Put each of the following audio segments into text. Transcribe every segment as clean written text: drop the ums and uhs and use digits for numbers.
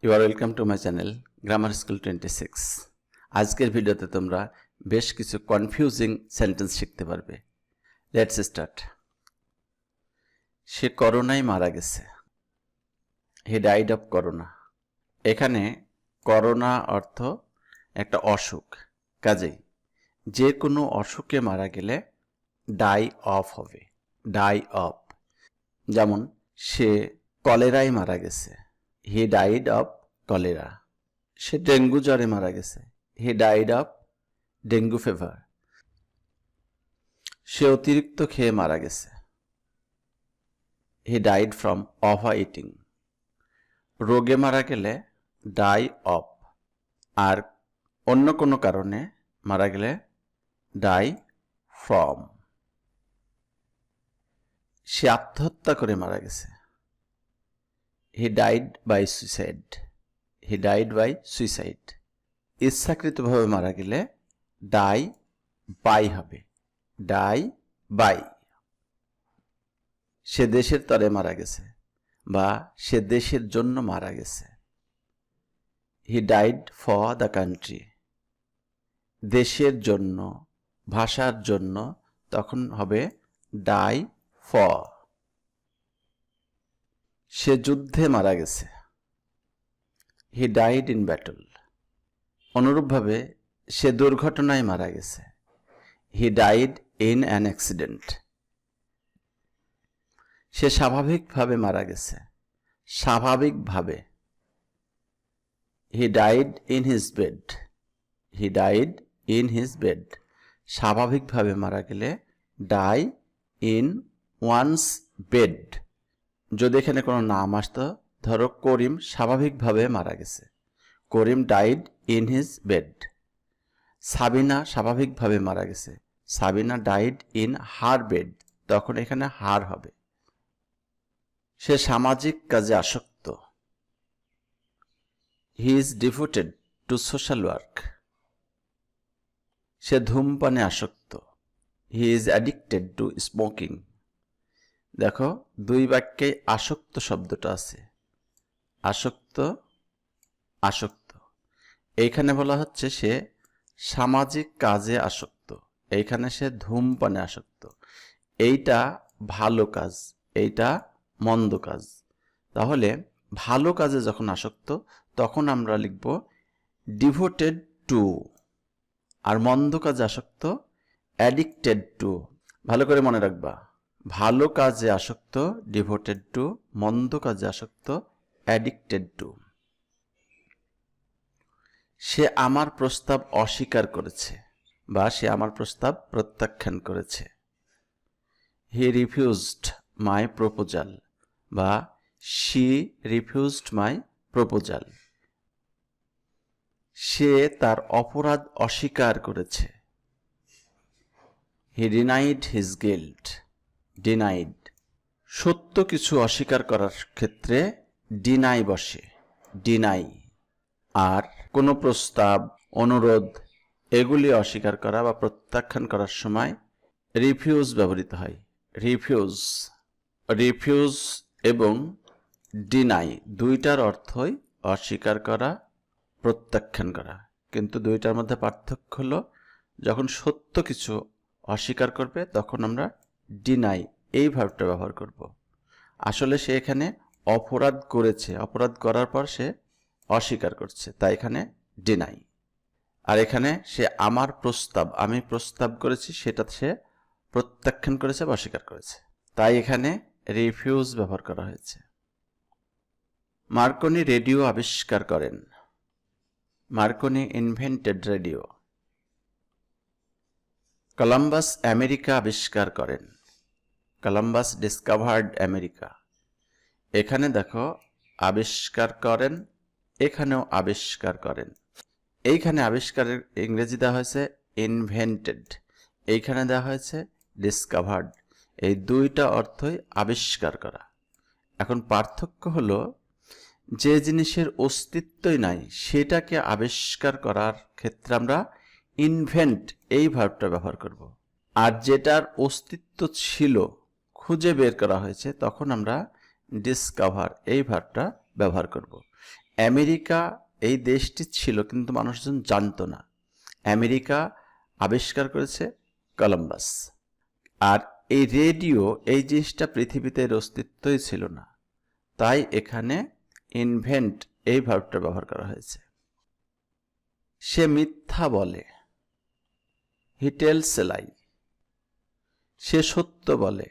You are welcome to my channel Grammar School 26. আজকের ভিডিওতে তোমরা বেশ কিছু কনফিউজিং সেন্টেন্স শিখতে পারবে। Let's start. সে করোনায় মারা গেছে। He died of corona. এখানে করোনা অর্থ একটা অসুখ, কাজেই যে কোনো অসুখে মারা গেলে ডাই অফ হবে, ডাই অফ। যেমন সে কলেরায় মারা গেছে, হি ডাইড অফ কলেরা। সে ডেঙ্গু জ্বরে মারা গেছে, he died of dengue fever. সে অতিরিক্ত খেয়ে মারা গেছে, he died from over eating. রোগে মারা গেলে ডাই অফ, আর অন্য কোনো কারণে মারা গেলে ডাই ফ্রম। সে আত্মহত্যা করে মারা গেছে, he died by suicide, he died by suicide. ইচ্ছাকৃতভাবে মারা গেলে ডাই বাই হবে, ডাই বাই। সে দেশের তরে মারা গেছে বা সে দেশের জন্য মারা গেছে, he died for the country. দেশের জন্য, ভাষার জন্য তখন হবে ডাই ফর। সে যুদ্ধে মারা গেছে, হি ডাইড ইন ব্যাটল। অনুরূপভাবে সে দুর্ঘটনায় মারা গেছে, he died in an accident. সে স্বাভাবিকভাবে মারা গেছে, স্বাভাবিকভাবে, he died in his bed, he died in his bed. স্বাভাবিকভাবে মারা গেলে ডাই ইন ওয়ানস বেড। যদি এখানে কোনো নাম আসতো, ধরো করিম স্বাভাবিকভাবে মারা গেছে, Karim died in his bed. Sabina স্বাভাবিকভাবে মারা গেছে, Sabina died in her bed, তখন এখানে হার হবে। সে সামাজিক কাজে আসক্ত, he is devoted to social work. সে ধূমপানে আসক্ত, he is addicted to smoking. দেখো দুই বাক্যে আসক্ত শব্দটা আছে, আসক্ত, আসক্ত। এইখানে বলা হচ্ছে সে সামাজিক কাজে আসক্ত, এইখানে সে ধূমপানে আসক্ত। এইটা ভালো কাজ, এইটা মন্দ কাজ। তাহলে ভালো কাজে যখন আসক্ত তখন আমরা লিখব ডিভোটেড টু, আর মন্দ কাজে আসক্ত অ্যাডিক্টেড টু। ভালো করে মনে রাখবা, ভালো কাজে আসক্ত ডিভোটেড টু, মন্দ কাজে আসক্ত অ্যাডিক্টেড টু। সে আমার প্রস্তাব অস্বীকার করেছে বা সে আমার প্রস্তাব প্রত্যাখ্যান করেছে, হি রিফিউজড মাই প্রপোজাল বা শি রিফিউজড মাই প্রপোজাল। সে তার অপরাধ অস্বীকার করেছে, হি ডিনাইড হিজ গিল্ট, ডিনাইড। সত্য কিছু অস্বীকার করার ক্ষেত্রে ডিনাই বসে, ডিনাই। আর কোনো প্রস্তাব, অনুরোধ এগুলি অস্বীকার করা বা প্রত্যাখ্যান করার সময় রিফিউজ ব্যবহৃত হয়, রিফিউজ। রিফিউজ এবং ডিনাই দুইটার অর্থই অস্বীকার করা, প্রত্যাখ্যান করা, কিন্তু দুইটার মধ্যে পার্থক্য হলো যখন সত্য কিছু অস্বীকার করবে তখন আমরা ডিনাই এই ভার্বটা ব্যবহার করব। আসলে সে এখানে অপরাধ করেছে, অপরাধ করার পর সে অস্বীকার করছে, তাই এখানে ডিনাই। আর এখানে সে আমার প্রস্তাব, আমি প্রস্তাব করেছি সেটা সে প্রত্যাখ্যান করেছে বা অস্বীকার করেছে, তাই এখানে রিফিউজ ব্যবহার করা হয়েছে। মার্কনি রেডিও আবিষ্কার করেন, Marconi invented radio. Columbus America আবিষ্কার করেন, কলম্বাস ডিসকভার্ড আমেরিকা। এখানে দেখো আবিষ্কার করেন, এখানেও আবিষ্কার করেন। এইখানে আবিষ্কারের ইংরেজি দেওয়া হয়েছে ইনভেন্টেড, এইখানে দেওয়া হয়েছে ডিসকভার্ড। এই দুইটা অর্থই আবিষ্কার করা। এখন পার্থক্য হলো যে জিনিসের অস্তিত্বই নাই সেটাকে আবিষ্কার করার ক্ষেত্রে আমরা ইনভেন্ট এই ভার্বটা ব্যবহার করব, আর যেটার অস্তিত্ব ছিল, খুঁজে বের করা হয়েছে, তখন আমরা ডিসকভার এই ভার্বটা ব্যবহার করব। আমেরিকা এই দেশটি ছিল কিন্তু মানুষজন জানতো না। আমেরিকা আবিষ্কার করেছে কলম্বাস। আর এই রেডিও এই জিনিসটা পৃথিবীতে এর অস্তিত্বই ছিল না, তাই এখানে ইনভেন্ট এই ভার্বটা ব্যবহার করা হয়েছে। সে মিথ্যা বলে, হি টেলস এ লাই। সে সত্য বলে,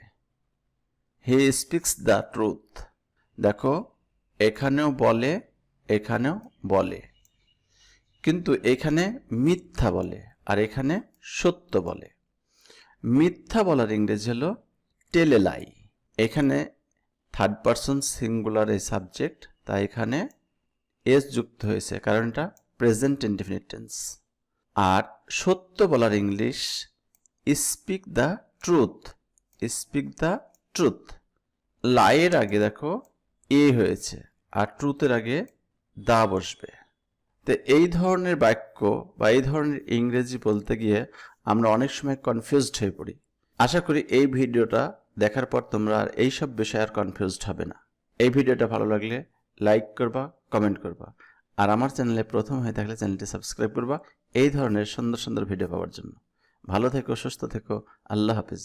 হি স্পিক্স দ্য ট্রুথ। দেখো এখানেও বলে, এখানেও বলে, কিন্তু এখানে মিথ্যা বলে আর এখানে সত্য বলে। মিথ্যা বলার ইংরেজি হলো টেল এ লাই। এখানে থার্ড পারসন সিঙ্গুলার এই সাবজেক্ট, তাই এখানে এস যুক্ত হয়েছে, কারণ এটা প্রেজেন্ট ইনডেফিনিট টেন্স। আর সত্য বলার English speak the truth, speak the truth. লাইয়ের আগে দেখো এ হয়েছে আর ট্রুথের আগে দা বসবে। তো এই ধরনের বাক্য বা এই ধরনের ইংরেজি বলতে গিয়ে আমরা অনেক সময় কনফিউজড হয়ে পড়ি। আশা করি এই ভিডিওটা দেখার পর তোমরা আর এইসব বিষয়ে আর কনফিউজড হবে না। এই ভিডিওটা ভালো লাগলে লাইক করবা, কমেন্ট করবা, আর আমার চ্যানেলে প্রথম হয়ে থাকলে চ্যানেলটি সাবস্ক্রাইব করবা এই ধরনের সুন্দর সুন্দর ভিডিও পাওয়ার জন্য। ভালো থেকো, সুস্থ থেকো, আল্লাহ হাফিজ।